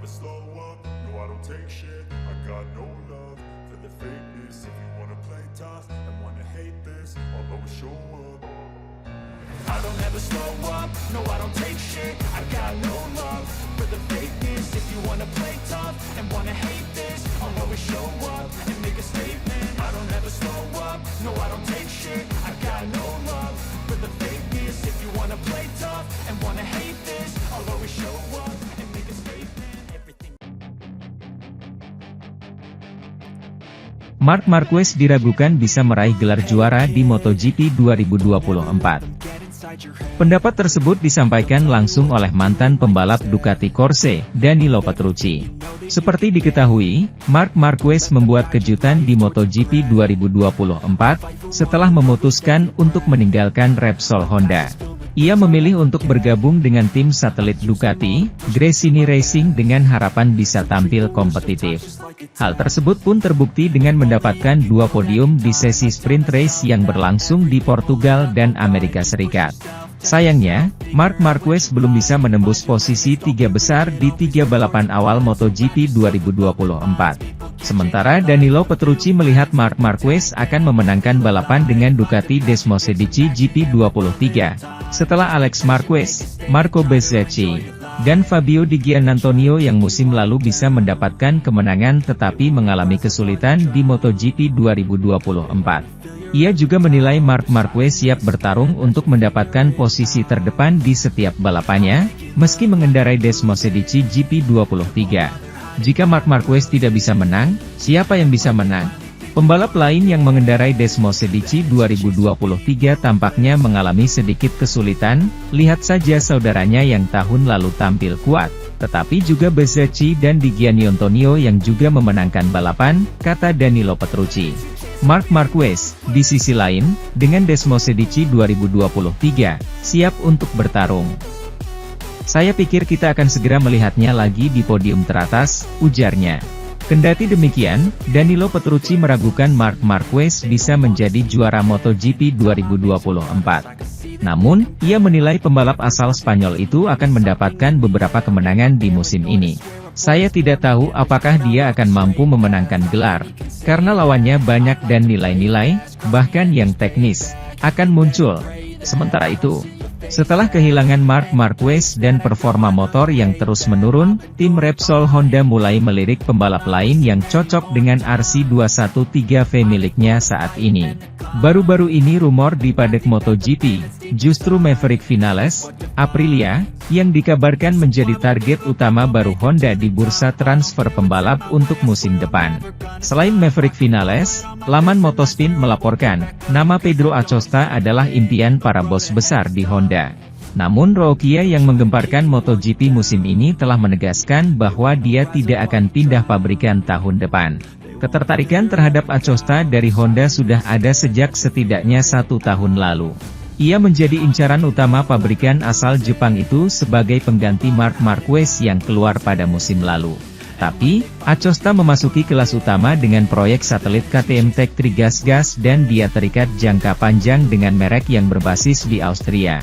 never slow up, no I don't take shit. I got no love for the fakeness. If you wanna play tough and wanna hate this, I'll always show up. I don't ever slow up, no I don't take shit. I got no love for the fakeness. If you wanna play tough and wanna hate this, I'll always show up and make a statement. I don't ever slow up, no I don't take shit. I got no love for the fakeness. If you wanna play tough and wanna hate this, I'll always show up and make a statement. Everything. Marc Marquez diragukan bisa meraih gelar juara di MotoGP 2024. Pendapat tersebut disampaikan langsung oleh mantan pembalap Ducati Corse, Danilo Petrucci. Seperti diketahui, Marc Marquez membuat kejutan di MotoGP 2024, setelah memutuskan untuk meninggalkan Repsol Honda. Ia memilih untuk bergabung dengan tim satelit Ducati, Gresini Racing dengan harapan bisa tampil kompetitif. Hal tersebut pun terbukti dengan mendapatkan 2 podium di sesi sprint race yang berlangsung di Portugal dan Amerika Serikat. Sayangnya, Marc Marquez belum bisa menembus posisi 3 besar di 3 balapan awal MotoGP 2024. Sementara Danilo Petrucci melihat Marc Marquez akan memenangkan balapan dengan Ducati Desmosedici GP23, setelah Alex Marquez, Marco Bezzecchi, dan Fabio Di Giannantonio yang musim lalu bisa mendapatkan kemenangan tetapi mengalami kesulitan di MotoGP 2024. Ia juga menilai Marc Marquez siap bertarung untuk mendapatkan posisi terdepan di setiap balapannya, meski mengendarai Desmosedici GP23. Jika Marc Marquez tidak bisa menang, siapa yang bisa menang? Pembalap lain yang mengendarai Desmosedici 2023 tampaknya mengalami sedikit kesulitan, lihat saja saudaranya yang tahun lalu tampil kuat, tetapi juga Bezzecchi dan Di Giannantonio yang juga memenangkan balapan, kata Danilo Petrucci. Marc Marquez, di sisi lain, dengan Desmosedici 2023, siap untuk bertarung. Saya pikir kita akan segera melihatnya lagi di podium teratas, ujarnya. Kendati demikian, Danilo Petrucci meragukan Marc Marquez bisa menjadi juara MotoGP 2024. Namun, ia menilai pembalap asal Spanyol itu akan mendapatkan beberapa kemenangan di musim ini. Saya tidak tahu apakah dia akan mampu memenangkan gelar, karena lawannya banyak dan nilai-nilai, bahkan yang teknis, akan muncul. Sementara itu, setelah kehilangan Marc Marquez dan performa motor yang terus menurun, tim Repsol Honda mulai melirik pembalap lain yang cocok dengan RC213V miliknya saat ini. Baru-baru ini rumor di paddock MotoGP, justru Maverick Vinales, Aprilia, yang dikabarkan menjadi target utama baru Honda di bursa transfer pembalap untuk musim depan. Selain Maverick Vinales, laman Motospin melaporkan, nama Pedro Acosta adalah impian para bos besar di Honda. Namun Rokia yang menggemparkan MotoGP musim ini telah menegaskan bahwa dia tidak akan pindah pabrikan tahun depan. Ketertarikan terhadap Acosta dari Honda sudah ada sejak setidaknya 1 tahun lalu. Ia menjadi incaran utama pabrikan asal Jepang itu sebagai pengganti Marc Marquez yang keluar pada musim lalu. Tapi, Acosta memasuki kelas utama dengan proyek satelit KTM Tech 3 Gas dan dia terikat jangka panjang dengan merek yang berbasis di Austria.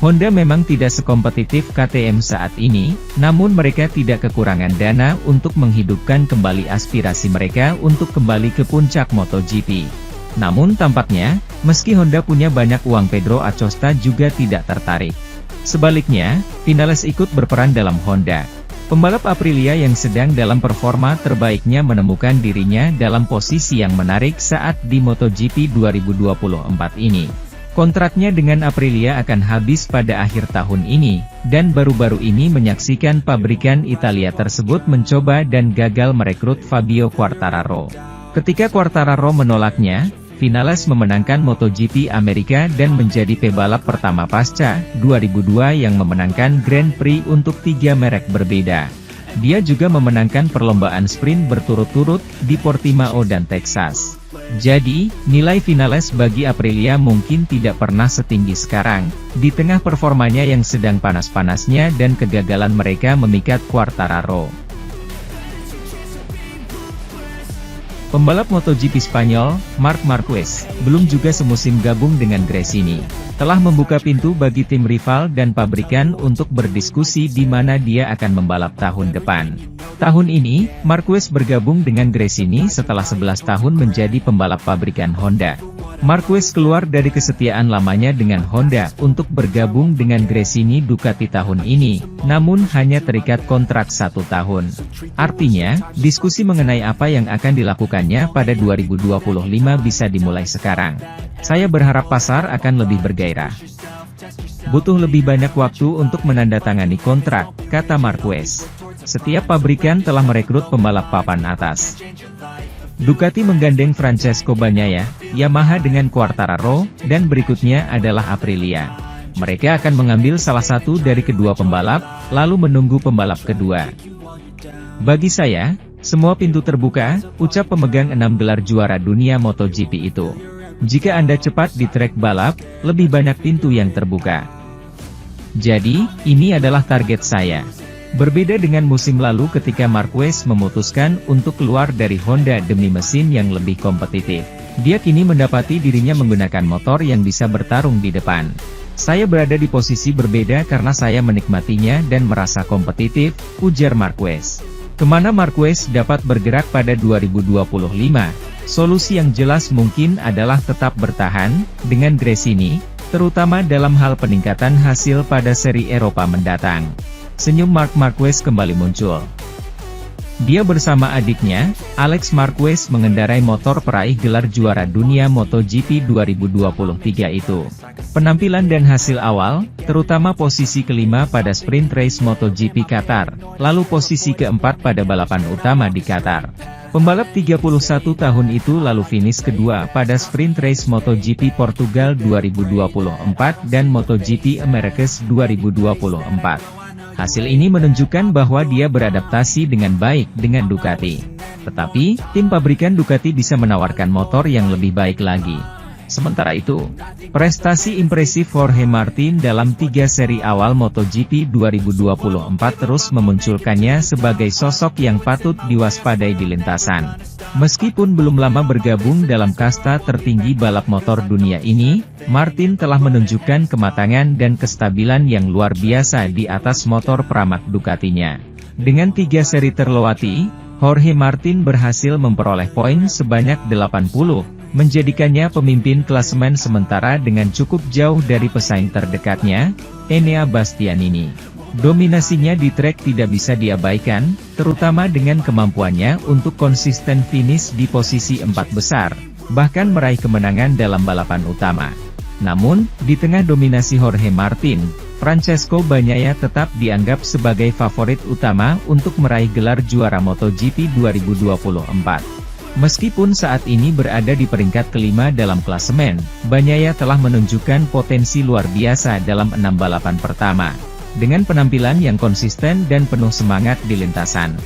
Honda memang tidak sekompetitif KTM saat ini, namun mereka tidak kekurangan dana untuk menghidupkan kembali aspirasi mereka untuk kembali ke puncak MotoGP. Namun tampaknya, meski Honda punya banyak uang, Pedro Acosta juga tidak tertarik. Sebaliknya, Vinales ikut berperan dalam Honda. Pembalap Aprilia yang sedang dalam performa terbaiknya menemukan dirinya dalam posisi yang menarik saat di MotoGP 2024 ini. Kontraknya dengan Aprilia akan habis pada akhir tahun ini, dan baru-baru ini menyaksikan pabrikan Italia tersebut mencoba dan gagal merekrut Fabio Quartararo. Ketika Quartararo menolaknya, Vinales memenangkan MotoGP Amerika dan menjadi pebalap pertama pasca 2002 yang memenangkan Grand Prix untuk 3 merek berbeda. Dia juga memenangkan perlombaan sprint berturut-turut di Portimao dan Texas. Jadi, nilai Vinales bagi Aprilia mungkin tidak pernah setinggi sekarang, di tengah performanya yang sedang panas-panasnya dan kegagalan mereka memikat Quartararo. Pembalap MotoGP Spanyol, Marc Marquez, belum juga semusim gabung dengan Gresini, telah membuka pintu bagi tim rival dan pabrikan untuk berdiskusi di mana dia akan membalap tahun depan. Tahun ini, Marquez bergabung dengan Gresini setelah 11 tahun menjadi pembalap pabrikan Honda. Marquez keluar dari kesetiaan lamanya dengan Honda untuk bergabung dengan Gresini Ducati tahun ini, namun hanya terikat kontrak 1 tahun. Artinya, diskusi mengenai apa yang akan dilakukannya pada 2025 bisa dimulai sekarang. Saya berharap pasar akan lebih bergairah. Butuh lebih banyak waktu untuk menandatangani kontrak, kata Marquez. Setiap pabrikan telah merekrut pembalap papan atas. Ducati menggandeng Francesco Bagnaia, Yamaha dengan Quartararo, dan berikutnya adalah Aprilia. Mereka akan mengambil salah satu dari kedua pembalap, lalu menunggu pembalap kedua. Bagi saya, semua pintu terbuka, ucap pemegang 6 gelar juara dunia MotoGP itu. Jika Anda cepat di trek balap, lebih banyak pintu yang terbuka. Jadi, ini adalah target saya. Berbeda dengan musim lalu ketika Marquez memutuskan untuk keluar dari Honda demi mesin yang lebih kompetitif. Dia kini mendapati dirinya menggunakan motor yang bisa bertarung di depan. Saya berada di posisi berbeda karena saya menikmatinya dan merasa kompetitif, ujar Marquez. Kemana Marquez dapat bergerak pada 2025? Solusi yang jelas mungkin adalah tetap bertahan dengan Gresini, terutama dalam hal peningkatan hasil pada seri Eropa mendatang. Senyum Marc Marquez kembali muncul. Dia bersama adiknya, Alex Marquez mengendarai motor peraih gelar juara dunia MotoGP 2023 itu. Penampilan dan hasil awal, terutama posisi kelima pada sprint race MotoGP Qatar, lalu posisi keempat pada balapan utama di Qatar. Pembalap 31 tahun itu lalu finish kedua pada sprint race MotoGP Portugal 2024 dan MotoGP Americas 2024. Hasil ini menunjukkan bahwa dia beradaptasi dengan baik dengan Ducati. Tetapi, tim pabrikan Ducati bisa menawarkan motor yang lebih baik lagi. Sementara itu, prestasi impresif Jorge Martin dalam 3 seri awal MotoGP 2024 terus memunculkannya sebagai sosok yang patut diwaspadai di lintasan. Meskipun belum lama bergabung dalam kasta tertinggi balap motor dunia ini, Martin telah menunjukkan kematangan dan kestabilan yang luar biasa di atas motor peramak Ducatinya. Dengan 3 seri terlewati, Jorge Martin berhasil memperoleh poin sebanyak 80, menjadikannya pemimpin klasemen sementara dengan cukup jauh dari pesaing terdekatnya, Enea Bastianini. Dominasinya di trek tidak bisa diabaikan, terutama dengan kemampuannya untuk konsisten finish di posisi 4 besar, bahkan meraih kemenangan dalam balapan utama. Namun, di tengah dominasi Jorge Martin, Francesco Bagnaia tetap dianggap sebagai favorit utama untuk meraih gelar juara MotoGP 2024. Meskipun saat ini berada di peringkat kelima dalam klasemen, Bagnaia telah menunjukkan potensi luar biasa dalam 6 balapan pertama, dengan penampilan yang konsisten dan penuh semangat di lintasan.